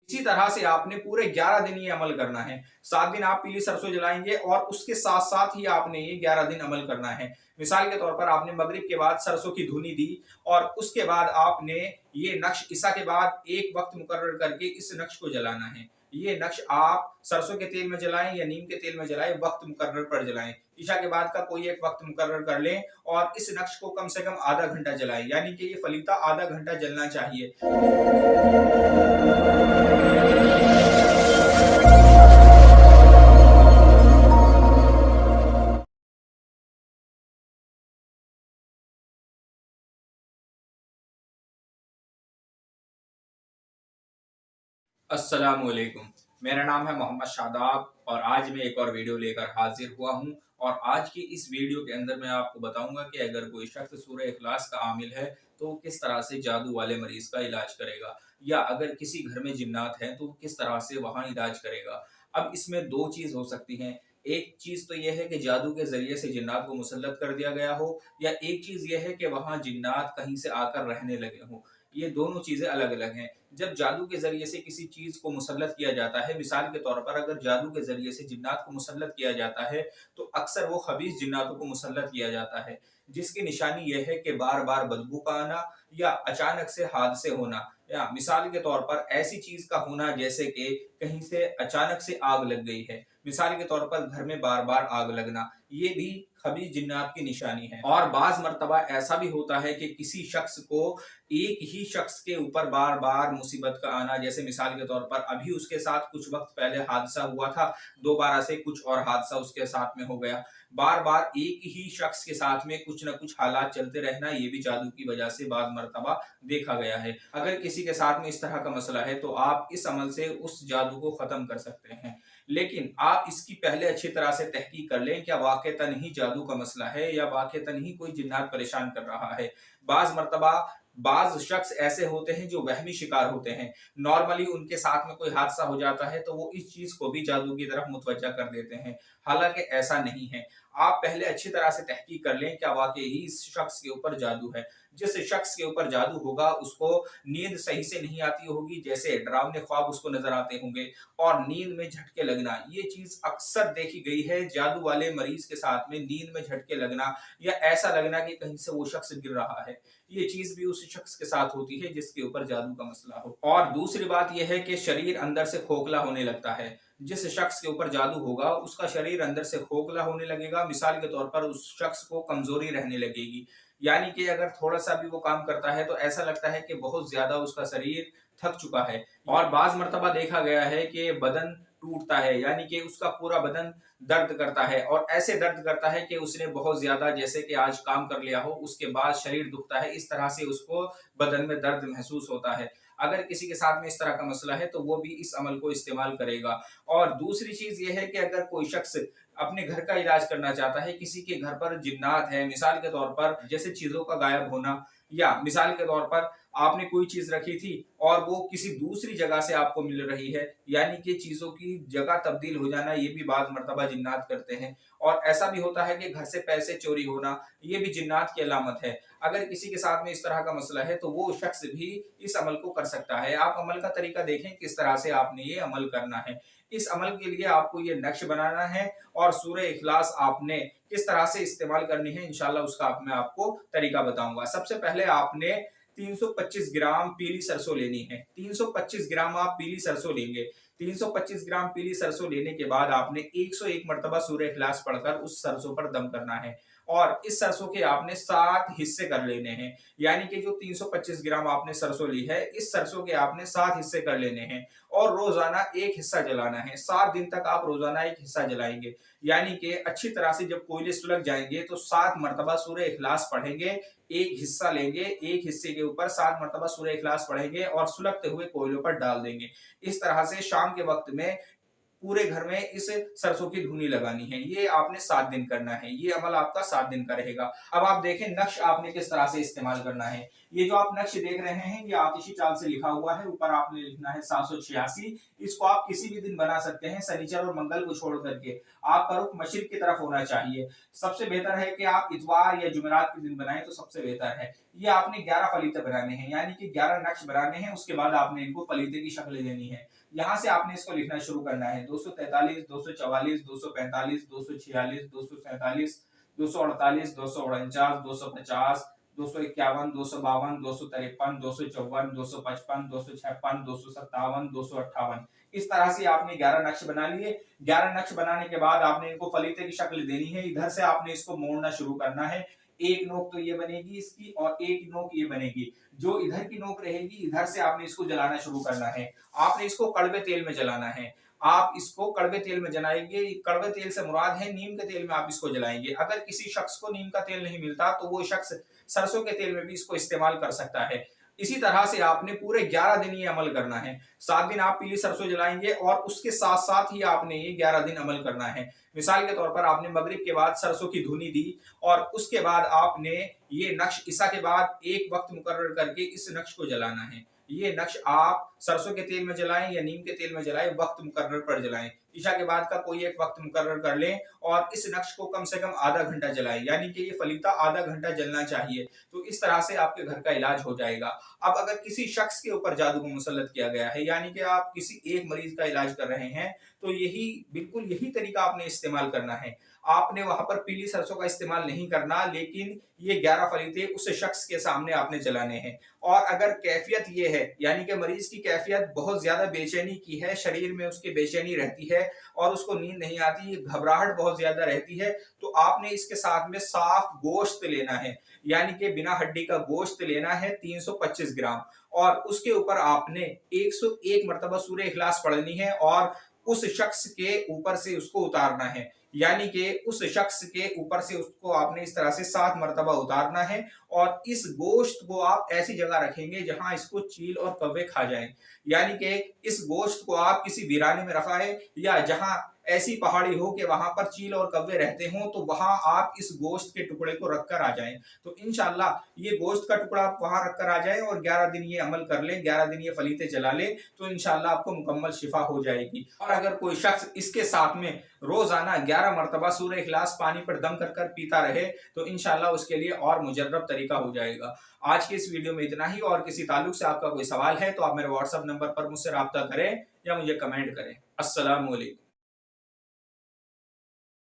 इसी तरह से आपने पूरे 11 दिन ये अमल करना है। 7 दिन आप पीली सरसों जलाएंगे और उसके साथ साथ ही आपने ये 11 दिन अमल करना है। मिसाल के तौर पर आपने मगरिब के बाद सरसों की धुनी दी और उसके बाद आपने ये नक्श ईसा के बाद एक वक्त मुकर्रर करके इस नक्श को जलाना है। ये नक्श आप सरसों के तेल में जलाएं या नीम के तेल में जलाएं, वक्त मुकर्रर पर जलाएं। ईशा के बाद का कोई एक वक्त मुकर्रर कर लें और इस नक्श को कम से कम आधा घंटा जलाएं, यानी कि ये फलीता आधा घंटा जलना चाहिए। अस्सलामुअलैकुम, मेरा नाम है मोहम्मद शादाब और आज मैं एक और वीडियो लेकर हाजिर हुआ हूं। और आज की इस वीडियो के अंदर मैं आपको बताऊंगा कि अगर कोई शख्स सूरह इखलास का आमिल है तो किस तरह से जादू वाले मरीज का इलाज करेगा, या अगर किसी घर में जिन्नात हैं तो किस तरह से वहां इलाज करेगा। अब इसमें दो चीज हो सकती हैं। एक चीज तो यह है कि जादू के जरिए से जिन्नात को मुसल्लत कर दिया गया हो, या एक चीज यह है कि वहां जिन्नात कहीं से आकर रहने लगे हों। ये दोनों चीजें अलग अलग हैं। जब जादू के जरिए से किसी चीज को मुसल्लत किया जाता है, मिसाल के तौर पर अगर जादू के जरिए से जिन्नात को मुसल्लत किया जाता है तो अक्सर वो खबीस जिन्नातों को मुसल्लत किया जाता है, जिसकी निशानी यह है कि बार बार बदबू का आना या अचानक से हादसे होना, या मिसाल के तौर पर ऐसी चीज का होना जैसे कि कहीं से अचानक से आग लग गई है। मिसाल के तौर पर घर में बार बार आग लगना, ये भी खबीस जिन्नात की निशानी है। और बाज मर्तबा ऐसा भी होता है कि किसी शख्स को एक ही शख्स के ऊपर बार बार मुसीबत का आना, जैसे मिसाल के तौर पर अभी उसके साथ कुछ वक्त पहले हादसा हुआ था, दोबारा से कुछ और हादसा उसके साथ में हो गया। बार बार एक ही शख्स के साथ में कुछ न कुछ हालात चलते रहना, ये भी जादू की वजह से बाज मर्तबा देखा गया है। अगर किसी के साथ में इस तरह का मसला है तो आप इस अमल से उस जादू को खत्म कर सकते हैं, लेकिन आप इसकी पहले अच्छी तरह से तहकीक कर लें क्या वाकईतन ही जादू का मसला है या वाकईतन ही कोई जिन्नात परेशान कर रहा है। बाज मर्तबा बाज शख्स ऐसे होते हैं जो वहमी शिकार होते हैं। नॉर्मली उनके साथ में कोई हादसा हो जाता है तो वो इस चीज को भी जादू की तरफ मुतवज्जा कर देते हैं, हालांकि ऐसा नहीं है। आप पहले अच्छी तरह से तहकीक कर लें क्या वाकई ही इस शख्स के ऊपर जादू है। जिस शख्स के ऊपर जादू होगा उसको नींद सही से नहीं आती होगी, जैसे डरावने ख्वाब उसको नजर आते होंगे और नींद में झटके लगना, ये चीज अक्सर देखी गई है। जादू वाले मरीज के साथ में नींद में झटके लगना या ऐसा लगना कि कहीं से वो शख्स गिर रहा है, ये चीज भी उस शख्स के साथ होती है जिसके ऊपर जादू का मसला हो। और दूसरी बात यह है कि शरीर अंदर से खोखला होने लगता है। जिस शख्स के ऊपर जादू होगा उसका शरीर अंदर से खोखला होने लगेगा। मिसाल के तौर पर उस शख्स को कमजोरी रहने लगेगी, यानी कि अगर थोड़ा सा भी वो काम करता है तो ऐसा लगता है कि बहुत ज्यादा उसका शरीर थक चुका है। और बाज मर्तबा देखा गया है कि बदन टूटता है, यानी कि उसका पूरा बदन दर्द करता है, और ऐसे दर्द करता है कि उसने बहुत ज्यादा जैसे कि आज काम कर लिया हो, उसके बाद शरीर दुखता है, इस तरह से उसको बदन में दर्द महसूस होता है। अगर किसी के साथ में इस तरह का मसला है तो वो भी इस अमल को इस्तेमाल करेगा। और दूसरी चीज ये है कि अगर कोई शख्स अपने घर का इलाज करना चाहता है, किसी के घर पर जिन्नात है, मिसाल के तौर पर जैसे चीजों का गायब होना, या मिसाल के तौर पर आपने कोई चीज रखी थी और वो किसी दूसरी जगह से आपको मिल रही है, यानी कि चीजों की जगह तब्दील हो जाना, ये भी बाज मर्तबा जिन्नात करते हैं। और ऐसा भी होता है कि घर से पैसे चोरी होना, ये भी जिन्नात की अलामत है। अगर किसी के साथ में इस तरह का मसला है तो वो शख्स भी इस अमल को कर सकता है। आप अमल का तरीका देखें किस तरह से आपने ये अमल करना है। इस अमल के लिए आपको ये नक्श बनाना है और सूरह इखलास आपने किस तरह से इस्तेमाल करनी है, इंशाल्लाह उसका मैं आपको तरीका बताऊंगा। सबसे पहले आपने 325 ग्राम पीली सरसों लेनी है। 325 ग्राम आप पीली सरसों लेंगे। 325 ग्राम पीली सरसों लेने के बाद आपने 101 मरतबा सूरह इखलास पढ़कर उस सरसों पर दम करना है, और इस सरसों के आपने 7 हिस्से कर लेने हैं। यानी कि जो 325 ग्राम आपने सरसों ली है, इस सरसों के आपने 7 हिस्से कर लेने हैं और रोजाना एक हिस्सा जलाना है। 7 दिन तक आप रोजाना एक हिस्सा जलाएंगे, यानी कि अच्छी तरह से जब कोयले सुलग जाएंगे तो 7 मरतबा सूरह इखलास पढ़ेंगे, एक हिस्सा लेंगे, एक हिस्से के ऊपर 7 मरतबा सूरह इखलास पढ़ेंगे और सुलगते हुए कोयलों पर डाल देंगे। इस तरह से शाम के वक्त में पूरे घर में इस सरसों की धुनी लगानी है। ये आपने 7 दिन करना है। ये अमल आपका 7 दिन का रहेगा। अब आप देखें नक्श आपने किस तरह से इस्तेमाल करना है। ये जो आप नक्श देख रहे हैं ये आतिशी चाल से लिखा हुआ है, ऊपर आपने लिखना है 786। इसको आप किसी भी दिन बना सकते हैं, शनिचर और मंगल को छोड़ करके। आपका रुख मशरिक की तरफ होना चाहिए। सबसे बेहतर है कि आप इतवार या जुमेरात के दिन बनाएं तो सबसे बेहतर है। ये आपने 11 फलीते बनाने हैं, यानी कि 11 नक्श बनाने हैं। उसके बाद आपने इनको फलीते की शक्ल देनी है। यहाँ से आपने इसको लिखना शुरू करना है। 243, 244, 245, 246, 247, 248, 249, 250, 251, 252, 253, 254, 255, 256, 257, 258। इस तरह से आपने 11 नक्श बना लिए। 11 नक्श बनाने के बाद आपने इनको फलीते की शक्ल देनी है। इधर से आपने इसको मोड़ना शुरू करना है। एक नोक तो ये बनेगी इसकी और एक नोक ये बनेगी। जो इधर की नोक रहेगी, इधर से आपने इसको जलाना शुरू करना है। आपने इसको कड़वे तेल में जलाना है। आप इसको कड़वे तेल में जलाएंगे। कड़वे तेल से मुराद है नीम के तेल में आप इसको जलाएंगे। अगर किसी शख्स को नीम का तेल नहीं मिलता तो वो शख्स सरसों के तेल में भी इसको इस्तेमाल कर सकता है। इसी तरह से आपने पूरे 11 दिन ये अमल करना है। 7 दिन आप पीली सरसों जलाएंगे और उसके साथ साथ ही आपने ये 11 दिन अमल करना है। मिसाल के तौर पर आपने मगरिब के बाद सरसों की धुनी दी और उसके बाद आपने ये नक्श ईसा के बाद एक वक्त मुकर्रर करके इस नक्श को जलाना है। ये नक्श आप सरसों के तेल में जलाएं या नीम के तेल में जलाएं, वक्त मुकर्रर पर जलाएं। ईशा के बाद का कोई एक वक्त मुकर्रर कर लें और इस नक्श को कम से कम आधा घंटा जलाएं, यानी कि ये फलीता आधा घंटा जलना चाहिए। तो इस तरह से आपके घर का इलाज हो जाएगा। अब अगर किसी शख्स के ऊपर जादू को मुसल्लत किया गया है, यानी कि आप किसी एक मरीज का इलाज कर रहे हैं, तो बिल्कुल यही तरीका आपने इस्तेमाल करना है। आपने वहां पर पीली सरसों का इस्तेमाल नहीं करना, लेकिन ये 11 फलीते उस शख्स के सामने आपने जलाने हैं। और अगर कैफियत ये है, यानी कि मरीज की कैफियत बहुत ज्यादा बेचैनी की है, शरीर में उसकी बेचैनी रहती है और उसको नींद नहीं आती, घबराहट बहुत ज्यादा रहती है, तो आपने इसके साथ में साफ गोश्त लेना है, यानी कि बिना हड्डी का गोश्त लेना है 325 ग्राम। और उसके ऊपर आपने 101 मरतबा सूरह इखलास पढ़नी है और उस शख्स के ऊपर से उसको उतारना है, यानी कि उस शख्स के ऊपर से उसको आपने इस तरह से 7 मरतबा उतारना है। और इस गोश्त को आप ऐसी जगह रखेंगे जहां इसको चील और कौवे खा जाएं, यानी कि इस गोश्त को आप किसी वीराने में रखा है या जहां ऐसी पहाड़ी हो कि वहां पर चील और कौवे रहते हों, तो वहां आप इस गोश्त के टुकड़े को रखकर आ जाएं। तो इंशाल्लाह ये गोश्त का टुकड़ा आप वहां रखकर आ जाएं और 11 दिन ये अमल कर लें, 11 दिन ये फलीते जला लें, तो इंशाल्लाह आपको मुकम्मल शिफा हो जाएगी। और अगर कोई शख्स इसके साथ में रोजाना 11 मरतबा सूरह इखलास पानी पर दम कर कर पीता रहे, तो इंशाल्लाह उसके लिए और मुजर्रब तरीका हो जाएगा। आज की इस वीडियो में इतना ही। और किसी ताल्लुक से आपका कोई सवाल है तो आप मेरे व्हाट्सएप नंबर पर मुझसे राब्ता करें या मुझे कमेंट करें। अस्सलाम वालेकुम।